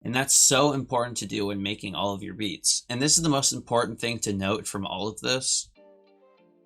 And that's so important to do when making all of your beats. And this is the most important thing to note from all of this.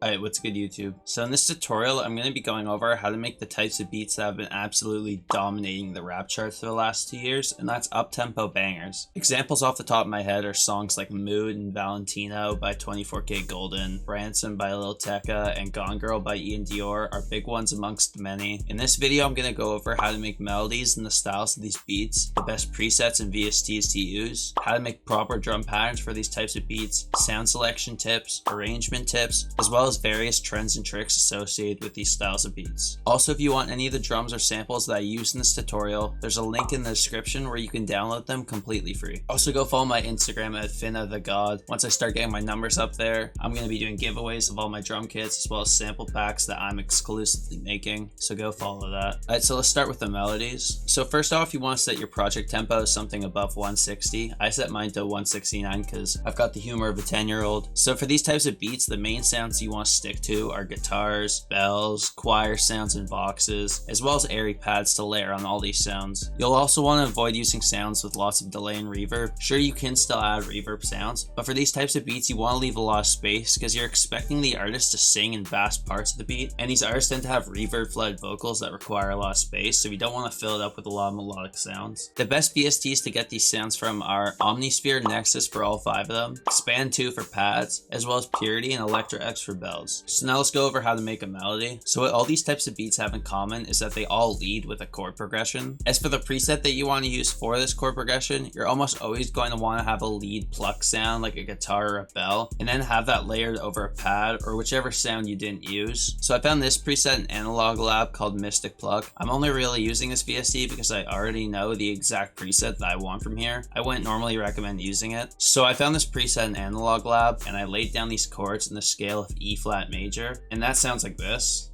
Alright, what's good YouTube? So in this tutorial, I'm going to be going over how to make the types of beats that have been absolutely dominating the rap charts for the last 2 years, and that's uptempo bangers. Examples off the top of my head are songs like Mood and Valentino by 24K Golden, Ransom by Lil Tecca, and Gone Girl by Ian Dior are big ones amongst many. In this video, I'm going to go over how to make melodies and the styles of these beats, the best presets and VSTs to use, how to make proper drum patterns for these types of beats, sound selection tips, arrangement tips, as well as various trends and tricks associated with these styles of beats. Also, if you want any of the drums or samples that I use in this tutorial, there's a link in the description where you can download them completely free. Also, go follow my Instagram at FinnaFinesse. Once I start getting my numbers up there, I'm going to be doing giveaways of all my drum kits as well as sample packs that I'm exclusively making, so go follow that. Alright, so let's start with the melodies. So first off, you want to set your project tempo as something above 160. I set mine to 169 because I've got the humor of a 10-year-old. So for these types of beats, the main sounds you want to stick to are guitars, bells, choir sounds, and voxes, as well as airy pads to layer on all these sounds. You'll also want to avoid using sounds with lots of delay and reverb. Sure, you can still add reverb sounds, but for these types of beats, you want to leave a lot of space because you're expecting the artist to sing in vast parts of the beat, and these artists tend to have reverb-flooded vocals that require a lot of space, so you don't want to fill it up with a lot of melodic sounds. The best VSTs to get these sounds from are Omnisphere, Nexus for all 5 of them, Expand 2 for pads, as well as Purity and Electra X for bells. So now let's go over how to make a melody. So what all these types of beats have in common is that they all lead with a chord progression. As for the preset that you want to use for this chord progression, you're almost always going to want to have a lead pluck sound like a guitar or a bell, and then have that layered over a pad or whichever sound you didn't use. So I found this preset in Analog Lab called Mystic Pluck. I'm only really using this VST because I already know the exact preset that I want from here. I wouldn't normally recommend using it. So I found this preset in Analog Lab and I laid down these chords in the scale of E flat major, and that sounds like this.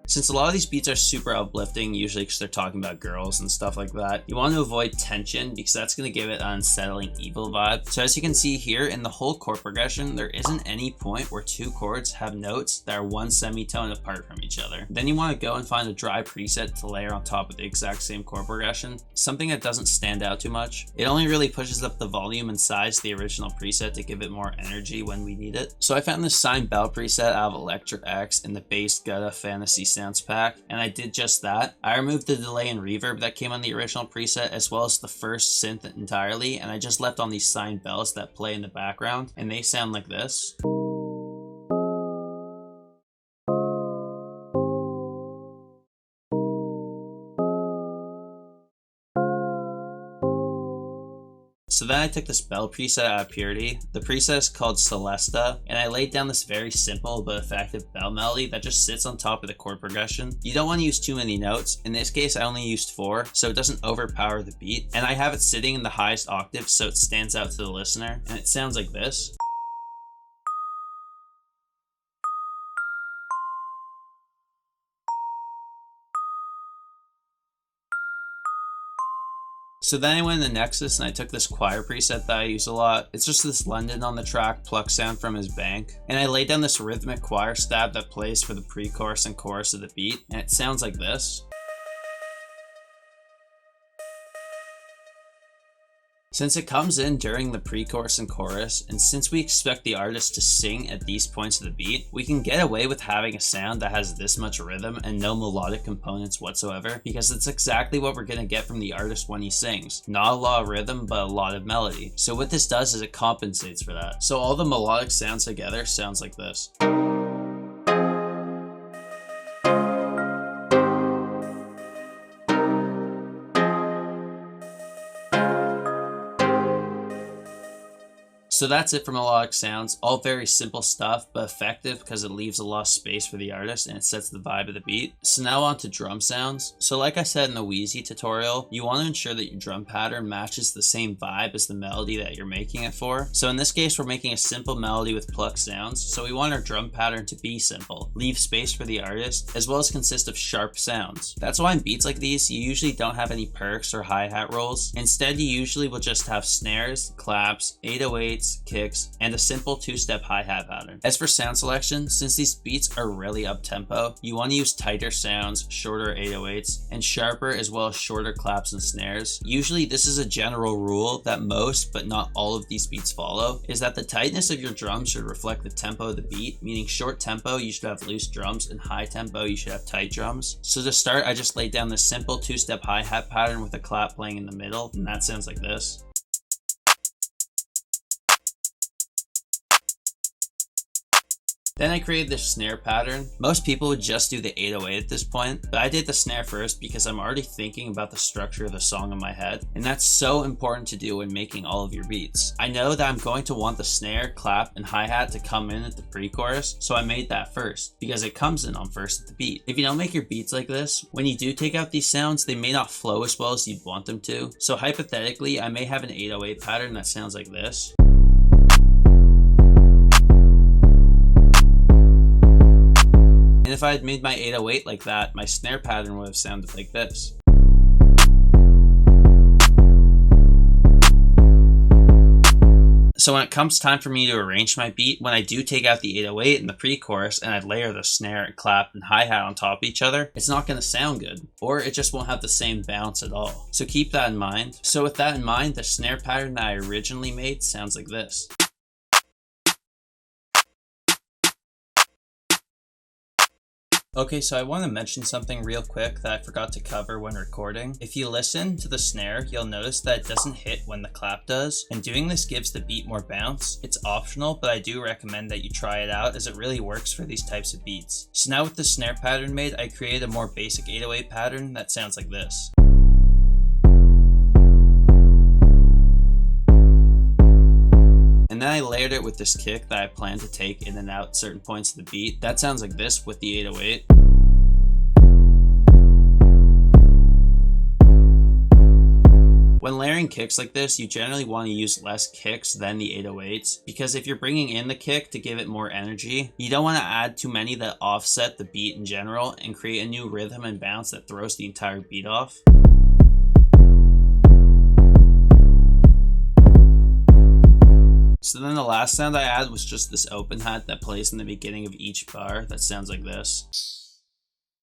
Since a lot of these beats are super uplifting, usually because they're talking about girls and stuff like that, you want to avoid tension because that's going to give it an unsettling evil vibe. So as you can see here in the whole chord progression, there isn't any point where 2 chords have notes that are 1 semitone apart from each other. Then you want to go and find a dry preset to layer on top of the exact same chord progression, something that doesn't stand out too much. It only really pushes up the volume and size of the original preset to give it more energy when we need it. So I found this sine bell preset out of Electra X in the Bass Gutta Fantasy Sounds pack, and I did just that. I removed the delay and reverb that came on the original preset as well as the first synth entirely, and I just left on these sine bells that play in the background, and they sound like this. So then I took this bell preset out of Purity. The preset is called Celesta, and I laid down this very simple but effective bell melody that just sits on top of the chord progression. You don't want to use too many notes. In this case, I only used 4, so it doesn't overpower the beat. And I have it sitting in the highest octave so it stands out to the listener, and it sounds like this. So then I went into Nexus and I took this choir preset that I use a lot. It's just this London on the track pluck sound from his bank. And I laid down this rhythmic choir stab that plays for the pre-chorus and chorus of the beat. And it sounds like this. Since it comes in during the pre-chorus and chorus, and since we expect the artist to sing at these points of the beat, we can get away with having a sound that has this much rhythm and no melodic components whatsoever, because it's exactly what we're going to get from the artist when he sings. Not a lot of rhythm, but a lot of melody. So what this does is it compensates for that. So all the melodic sounds together sounds like this. So that's it for melodic sounds, all very simple stuff, but effective because it leaves a lot of space for the artist and it sets the vibe of the beat. So now on to drum sounds. So like I said in the Wheezy tutorial, you want to ensure that your drum pattern matches the same vibe as the melody that you're making it for. So in this case, we're making a simple melody with pluck sounds, so we want our drum pattern to be simple, leave space for the artist, as well as consist of sharp sounds. That's why in beats like these, you usually don't have any perks or hi-hat rolls. Instead, you usually will just have snares, claps, 808s, 808s, kicks, and a simple 2-step hi-hat pattern. As for sound selection, since these beats are really up-tempo, you want to use tighter sounds, shorter 808s, and sharper as well as shorter claps and snares. Usually this is a general rule that most, but not all of these beats follow, is that the tightness of your drums should reflect the tempo of the beat, meaning short tempo you should have loose drums and high tempo you should have tight drums. So to start, I just laid down this simple 2-step hi-hat pattern with a clap playing in the middle, and that sounds like this. Then I created this snare pattern. Most people would just do the 808 at this point, but I did the snare first because I'm already thinking about the structure of the song in my head, and that's so important to do when making all of your beats. I know that I'm going to want the snare, clap, and hi-hat to come in at the pre-chorus, so I made that first, because it comes in on first at the beat. If you don't make your beats like this, when you do take out these sounds, they may not flow as well as you'd want them to. So hypothetically, I may have an 808 pattern that sounds like this. And if I had made my 808 like that, my snare pattern would have sounded like this. So when it comes time for me to arrange my beat, when I do take out the 808 in the pre-chorus and I layer the snare, clap, and hi-hat on top of each other, it's not going to sound good, or it just won't have the same bounce at all. So keep that in mind. So with that in mind, the snare pattern that I originally made sounds like this. Okay, so I want to mention something real quick that I forgot to cover when recording. If you listen to the snare, you'll notice that it doesn't hit when the clap does, and doing this gives the beat more bounce. It's optional, but I do recommend that you try it out as it really works for these types of beats. So now with the snare pattern made, I created a more basic 808 pattern that sounds like this. And then I layered it with this kick that I plan to take in and out certain points of the beat. That sounds like this with the 808. When layering kicks like this, you generally want to use less kicks than the 808s, because if you're bringing in the kick to give it more energy, you don't want to add too many that offset the beat in general and create a new rhythm and bounce that throws the entire beat off. So then the last sound I added was just this open hat that plays in the beginning of each bar that sounds like this.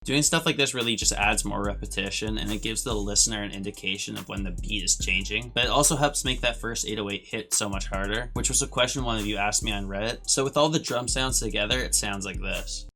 Doing stuff like this really just adds more repetition, and it gives the listener an indication of when the beat is changing, but it also helps make that first 808 hit so much harder, which was a question one of you asked me on Reddit. So with all the drum sounds together, it sounds like this.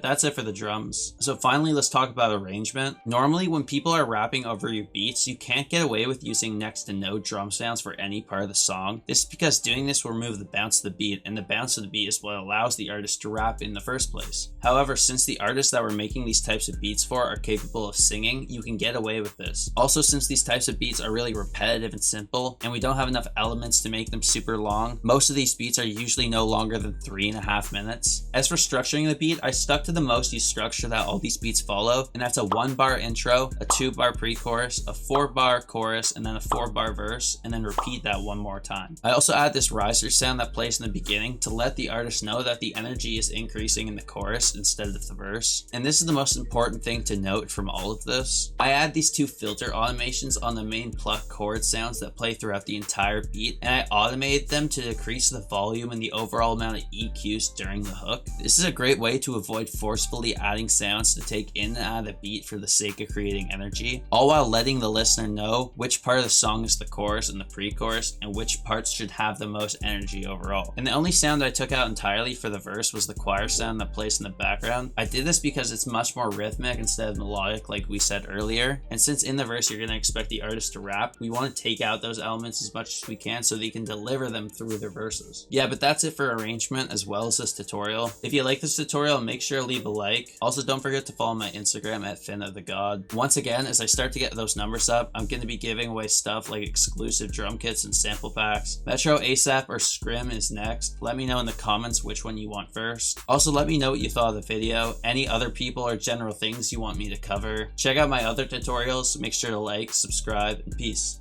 That's it for the drums. So finally, let's talk about arrangement. Normally, when people are rapping over your beats, you can't get away with using next to no drum sounds for any part of the song. This is because doing this will remove the bounce of the beat, and the bounce of the beat is what allows the artist to rap in the first place. However, since the artists that we're making these types of beats for are capable of singing, you can get away with this. Also, since these types of beats are really repetitive and simple, and we don't have enough elements to make them super long, most of these beats are usually no longer than 3.5 minutes. As for structuring the beat, I stuck to the most used structure that all these beats follow, and that's a 1-bar intro, a 2-bar pre-chorus, a 4-bar chorus, and then a 4-bar verse, and then repeat that one more time. I also add this riser sound that plays in the beginning to let the artist know that the energy is increasing in the chorus instead of the verse. And this is the most important thing to note from all of this. I add these 2 filter automations on the main pluck chord sounds that play throughout the entire beat, and I automate them to decrease the volume and the overall amount of EQs during the hook. This is a great way to avoid forcefully adding sounds to take in and out of the beat for the sake of creating energy, all while letting the listener know which part of the song is the chorus and the pre-chorus, and which parts should have the most energy overall. And the only sound I took out entirely for the verse was the choir sound that plays in the background. I did this because it's much more rhythmic instead of melodic like we said earlier, and since in the verse you're going to expect the artist to rap, we want to take out those elements as much as we can so they can deliver them through their verses. Yeah, but that's it for arrangement as well as this tutorial. If you like this tutorial, make sure to leave a like. Also, don't forget to follow my Instagram at FinnaFinesse. Once again, as I start to get those numbers up, I'm going to be giving away stuff like exclusive drum kits and sample packs. Metro ASAP or Scrim is next. Let me know in the comments which one you want first. Also, let me know what you thought of the video, any other people or general things you want me to cover. Check out my other tutorials. Make sure to like, subscribe, and peace.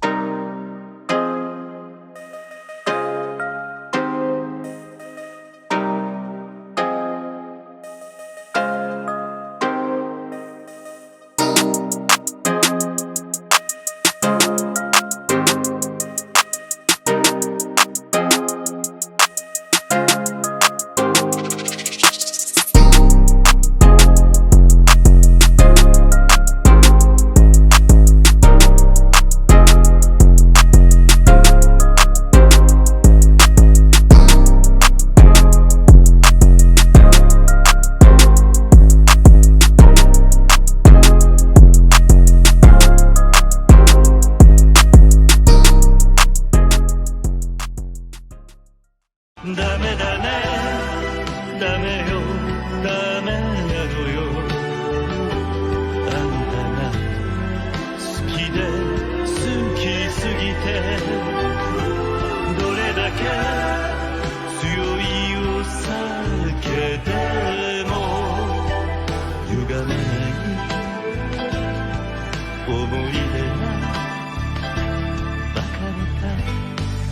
ダメだねダメよダメなのよあんたが好きで好きすぎてどれだけ強いお酒でも歪めない思い